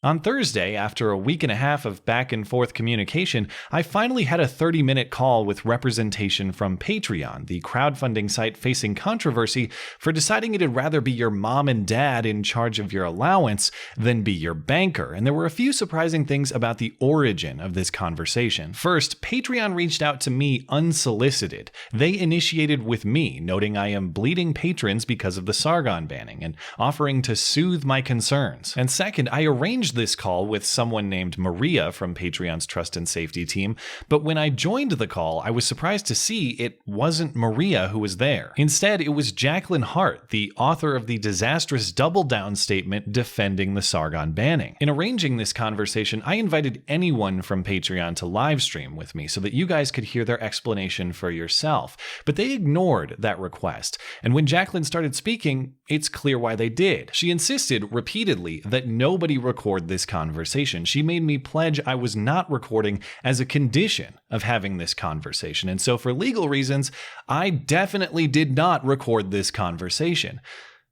On Thursday, after a week and a half of back and forth communication, I finally had a 30-minute call with representation from Patreon, the crowdfunding site facing controversy for deciding it'd rather be your mom and dad in charge of your allowance than be your banker. And there were a few surprising things about the origin of this conversation. First, Patreon reached out to me unsolicited. They initiated with me, noting I am bleeding patrons because of the Sargon banning and offering to soothe my concerns. And second, I arranged this call with someone named Maria from Patreon's Trust and Safety team, but when I joined the call, I was surprised to see it wasn't Maria who was there. Instead, it was Jacqueline Hart, the author of the disastrous double down statement defending the Sargon banning. In arranging this conversation, I invited anyone from Patreon to live stream with me so that you guys could hear their explanation for yourself, but they ignored that request. And when Jacqueline started speaking, it's clear why they did. She insisted repeatedly that nobody record this conversation. She made me pledge I was not recording as a condition of having this conversation. And so for legal reasons, I definitely did not record this conversation.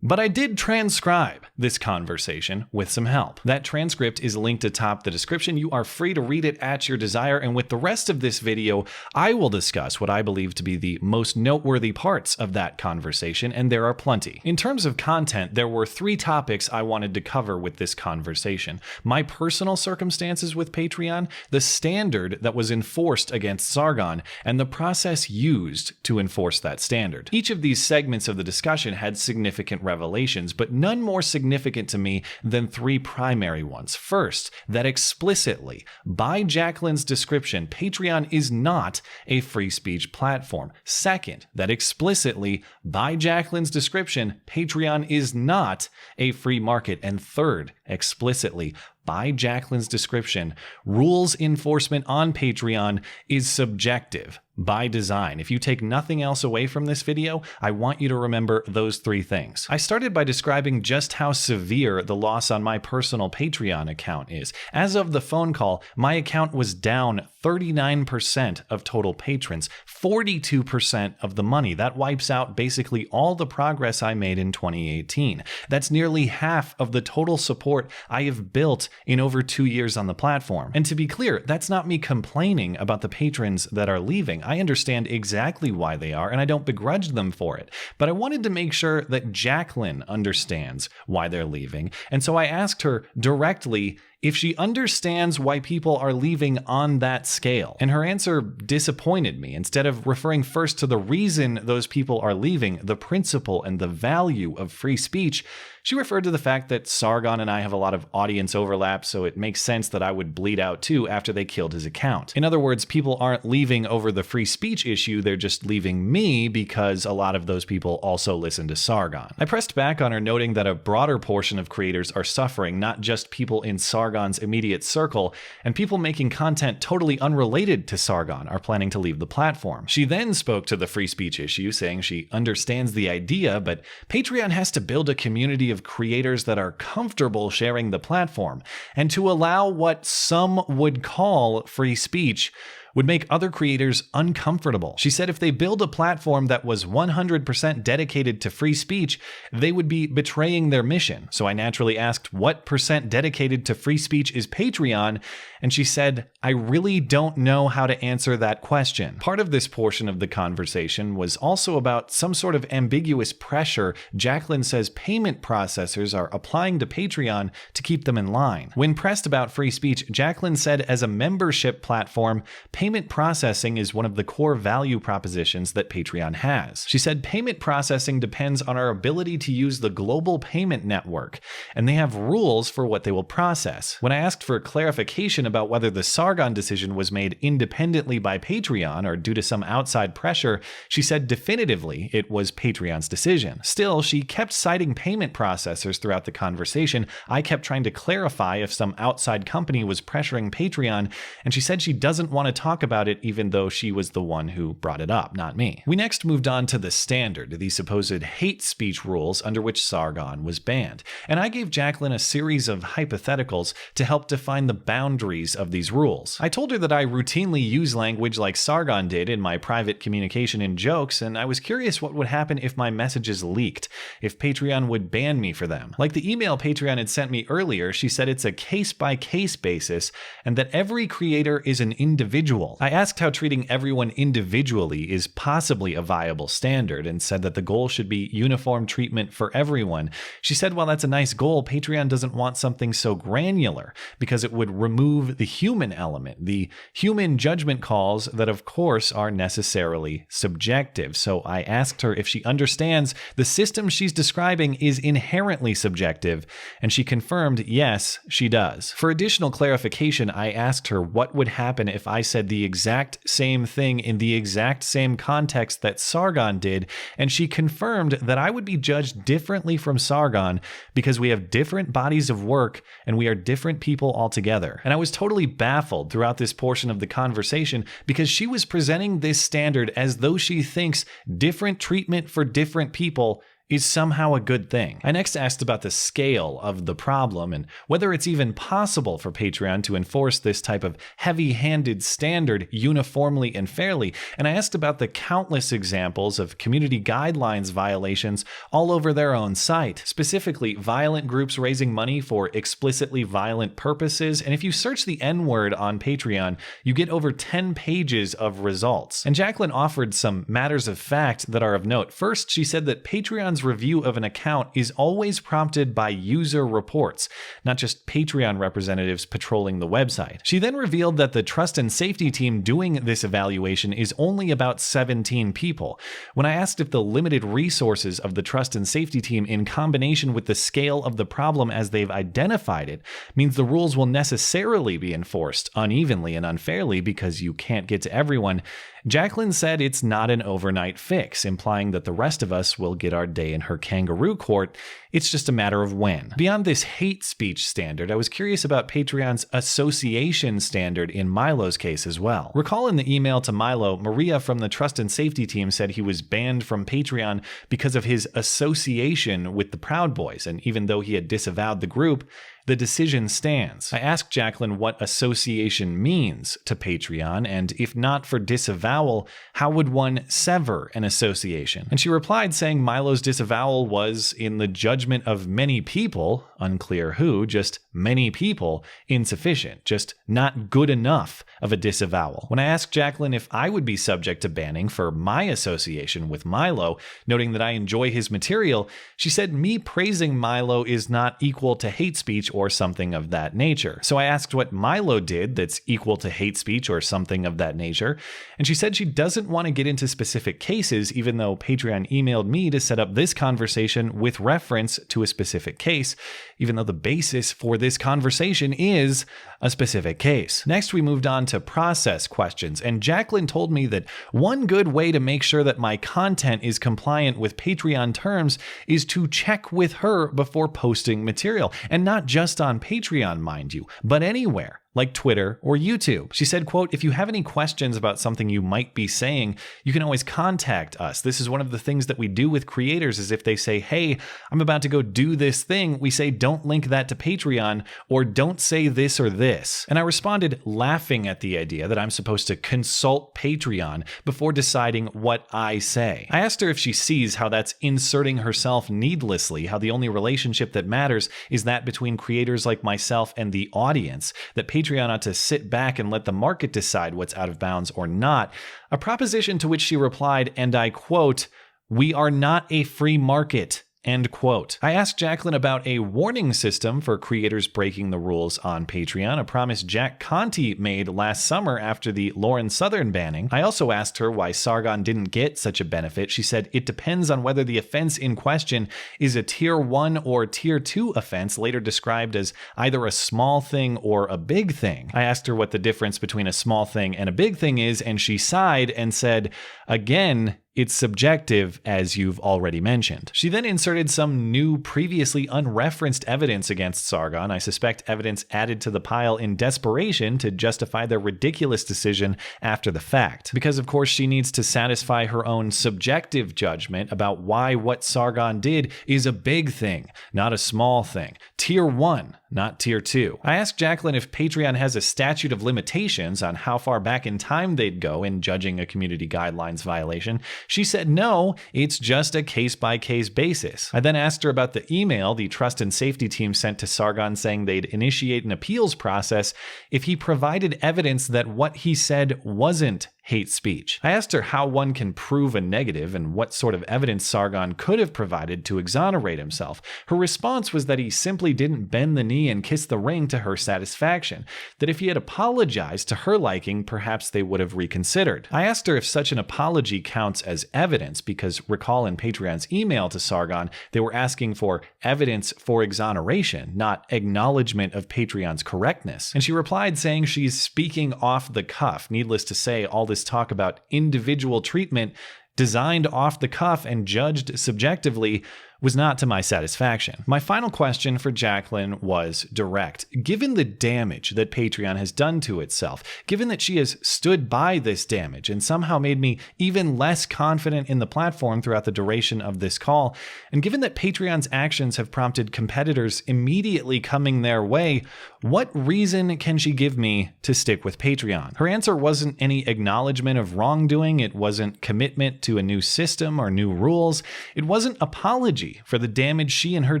But I did transcribe this conversation with some help. That transcript is linked atop the description. You are free to read it at your desire. And with the rest of this video, I will discuss what I believe to be the most noteworthy parts of that conversation, and there are plenty. In terms of content, there were 3 topics I wanted to cover with this conversation: my personal circumstances with Patreon, the standard that was enforced against Sargon, and the process used to enforce that standard. Each of these segments of the discussion had significant revelations, but none more significant to me than 3 primary ones. First, that explicitly, by Jacqueline's description, Patreon is not a free speech platform. Second, that explicitly, by Jacqueline's description, Patreon is not a free market. And third, explicitly, by Jacqueline's description, rules enforcement on Patreon is subjective by design. If you take nothing else away from this video, I want you to remember those 3 things. I started by describing just how severe the loss on my personal Patreon account is. As of the phone call, my account was down 39% of total patrons, 42% of the money. That wipes out basically all the progress I made in 2018. That's nearly half of the total support I have built in over 2 years on the platform. And to be clear, that's not me complaining about the patrons that are leaving. I understand exactly why they are, and I don't begrudge them for it. But I wanted to make sure that Jacqueline understands why they're leaving. And so I asked her directly if she understands why people are leaving on that scale. And her answer disappointed me. Instead of referring first to the reason those people are leaving, the principle and the value of free speech, she referred to the fact that Sargon and I have a lot of audience overlap, so it makes sense that I would bleed out too after they killed his account. In other words, people aren't leaving over the free speech issue, they're just leaving me because a lot of those people also listen to Sargon. I pressed back on her, noting that a broader portion of creators are suffering, not just people in Sargon's immediate circle, and people making content totally unrelated to Sargon are planning to leave the platform. She then spoke to the free speech issue, saying she understands the idea, but Patreon has to build a community of creators that are comfortable sharing the platform, and to allow what some would call free speech would make other creators uncomfortable. She said if they build a platform that was 100% dedicated to free speech, they would be betraying their mission. So I naturally asked, what percent dedicated to free speech is Patreon? And she said, I really don't know how to answer that question. Part of this portion of the conversation was also about some sort of ambiguous pressure Jacqueline says payment processors are applying to Patreon to keep them in line. When pressed about free speech, Jacqueline said as a membership platform, payment processing is one of the core value propositions that Patreon has. She said payment processing depends on our ability to use the global payment network, and they have rules for what they will process. When I asked for clarification about whether the Sargon decision was made independently by Patreon or due to some outside pressure, she said definitively it was Patreon's decision. Still, she kept citing payment processors throughout the conversation. I kept trying to clarify if some outside company was pressuring Patreon, and she said she doesn't want to talk talk about it even though she was the one who brought it up, not me. We next moved on to the standard, the supposed hate speech rules under which Sargon was banned, and I gave Jacqueline a series of hypotheticals to help define the boundaries of these rules. I told her that I routinely use language like Sargon did in my private communication and jokes, and I was curious what would happen if my messages leaked, if Patreon would ban me for them. Like the email Patreon had sent me earlier, she said it's a case-by-case basis and that every creator is an individual. I asked how treating everyone individually is possibly a viable standard and said that the goal should be uniform treatment for everyone. She said while that's a nice goal, Patreon doesn't want something so granular because it would remove the human element, the human judgment calls that of course are necessarily subjective. So I asked her if she understands the system she's describing is inherently subjective, and she confirmed yes, she does. For additional clarification, I asked her what would happen if I said the exact same thing in the exact same context that Sargon did, and she confirmed that I would be judged differently from Sargon because we have different bodies of work and we are different people altogether. And I was totally baffled throughout this portion of the conversation because she was presenting this standard as though she thinks different treatment for different people is somehow a good thing. I next asked about the scale of the problem and whether it's even possible for Patreon to enforce this type of heavy-handed standard uniformly and fairly, and I asked about the countless examples of community guidelines violations all over their own site, specifically violent groups raising money for explicitly violent purposes, and if you search the N-word on Patreon, you get over 10 pages of results. And Jacqueline offered some matters of fact that are of note. First, she said that Patreon's review of an account is always prompted by user reports, not just Patreon representatives patrolling the website. She then revealed that the trust and safety team doing this evaluation is only about 17 people. When I asked if the limited resources of the trust and safety team in combination with the scale of the problem as they've identified it means the rules will necessarily be enforced unevenly and unfairly because you can't get to everyone, Jacqueline said it's not an overnight fix, implying that the rest of us will get our day in her kangaroo court. It's just a matter of when. Beyond this hate speech standard, I was curious about Patreon's association standard in Milo's case as well. Recall in the email to Milo, Maria from the Trust and Safety team said he was banned from Patreon because of his association with the Proud Boys, and even though he had disavowed the group, the decision stands. I asked Jacqueline what association means to Patreon, and if not for disavowal, how would one sever an association? And she replied saying Milo's disavowal was, in the judgment of many people, unclear who, just many people, insufficient, just not good enough of a disavowal. When I asked Jacqueline if I would be subject to banning for my association with Milo, noting that I enjoy his material, she said me praising Milo is not equal to hate speech or something of that nature. So I asked what Milo did that's equal to hate speech or something of that nature, and she said she doesn't want to get into specific cases, even though Patreon emailed me to set up this conversation with reference to a specific case, even though the basis for this conversation is a specific case. Next, we moved on to process questions, and Jacqueline told me that one good way to make sure that my content is compliant with Patreon terms is to check with her before posting material, and not just on Patreon, mind you, but anywhere, like Twitter or YouTube. She said, quote, if you have any questions about something you might be saying, you can always contact us. This is one of the things that we do with creators is if they say, hey, I'm about to go do this thing, we say, don't link that to Patreon or don't say this or this. And I responded laughing at the idea that I'm supposed to consult Patreon before deciding what I say. I asked her if she sees how that's inserting herself needlessly, how the only relationship that matters is that between creators like myself and the audience, that Patreon ought to sit back and let the market decide what's out of bounds or not, a proposition to which she replied, and I quote, "We are not a free market." End quote. I asked Jacqueline about a warning system for creators breaking the rules on Patreon, a promise Jack Conte made last summer after the Lauren Southern banning. I also asked her why Sargon didn't get such a benefit. She said it depends on whether the offense in question is a tier 1 or tier 2 offense, later described as either a small thing or a big thing. I asked her what the difference between a small thing and a big thing is, and she sighed and said, again, It's subjective, as you've already mentioned. She then inserted some new, previously unreferenced evidence against Sargon. I suspect evidence added to the pile in desperation to justify their ridiculous decision after the fact. Because, of course, she needs to satisfy her own subjective judgment about why what Sargon did is a big thing, not a small thing. Tier 1, not Tier 2. I asked Jacqueline if Patreon has a statute of limitations on how far back in time they'd go in judging a community guidelines violation. She said no, it's just a case-by-case basis. I then asked her about the email the trust and safety team sent to Sargon saying they'd initiate an appeals process if he provided evidence that what he said wasn't hate speech. I asked her how one can prove a negative and what sort of evidence Sargon could have provided to exonerate himself. Her response was that he simply didn't bend the knee and kiss the ring to her satisfaction, that if he had apologized to her liking, perhaps they would have reconsidered. I asked her if such an apology counts as evidence, because recall in Patreon's email to Sargon, they were asking for evidence for exoneration, not acknowledgement of Patreon's correctness. And she replied saying she's speaking off the cuff. Needless to say, all this talk about individual treatment designed off the cuff and judged subjectively was not to my satisfaction. My final question for Jacqueline was direct. Given the damage that Patreon has done to itself, given that she has stood by this damage and somehow made me even less confident in the platform throughout the duration of this call, and given that Patreon's actions have prompted competitors immediately coming their way, what reason can she give me to stick with Patreon? Her answer wasn't any acknowledgement of wrongdoing. It wasn't commitment to a new system or new rules. It wasn't apology for the damage she and her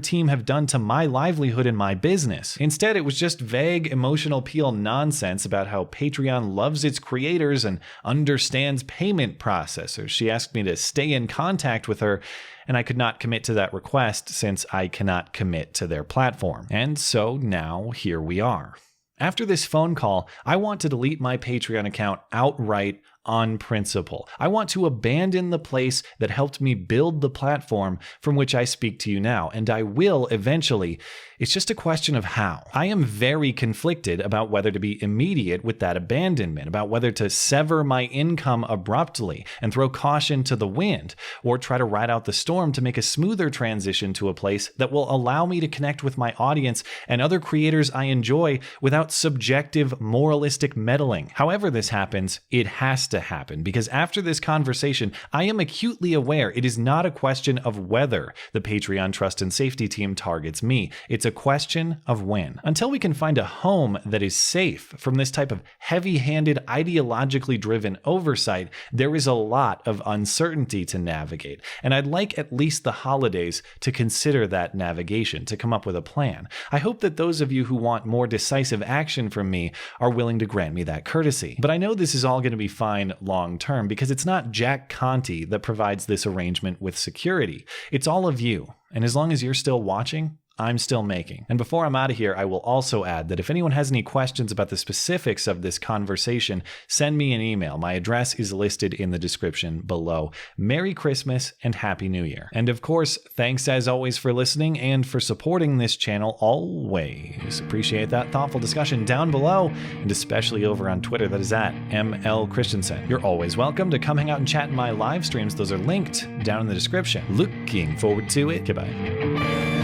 team have done to my livelihood and my business. Instead, it was just vague emotional appeal nonsense about how Patreon loves its creators and understands payment processors. She asked me to stay in contact with her, and I could not commit to that request since I cannot commit to their platform. And so now here we are. After this phone call, I want to delete my Patreon account outright on principle. I want to abandon the place that helped me build the platform from which I speak to you now, and I will eventually. It's just a question of how. I am very conflicted about whether to be immediate with that abandonment, about whether to sever my income abruptly and throw caution to the wind, or try to ride out the storm to make a smoother transition to a place that will allow me to connect with my audience and other creators I enjoy without subjective, moralistic meddling. However this happens, it has to happen, because after this conversation, I am acutely aware it is not a question of whether the Patreon Trust and Safety team targets me. It's a question of when. Until we can find a home that is safe from this type of heavy-handed, ideologically driven oversight, there is a lot of uncertainty to navigate. And I'd like at least the holidays to consider that navigation, to come up with a plan. I hope that those of you who want more decisive action from me are willing to grant me that courtesy. But I know this is all going to be fine long term, because it's not Jack Conte that provides this arrangement with security. It's all of you. And as long as you're still watching, I'm still making. And before I'm out of here, I will also add that if anyone has any questions about the specifics of this conversation, send me an email. My address is listed in the description below. Merry Christmas and Happy New Year. And of course, thanks as always for listening and for supporting this channel always. Appreciate that thoughtful discussion down below, and especially over on Twitter. That is at ML Christiansen. You're always welcome to come hang out and chat in my live streams. Those are linked down in the description. Looking forward to it. Goodbye.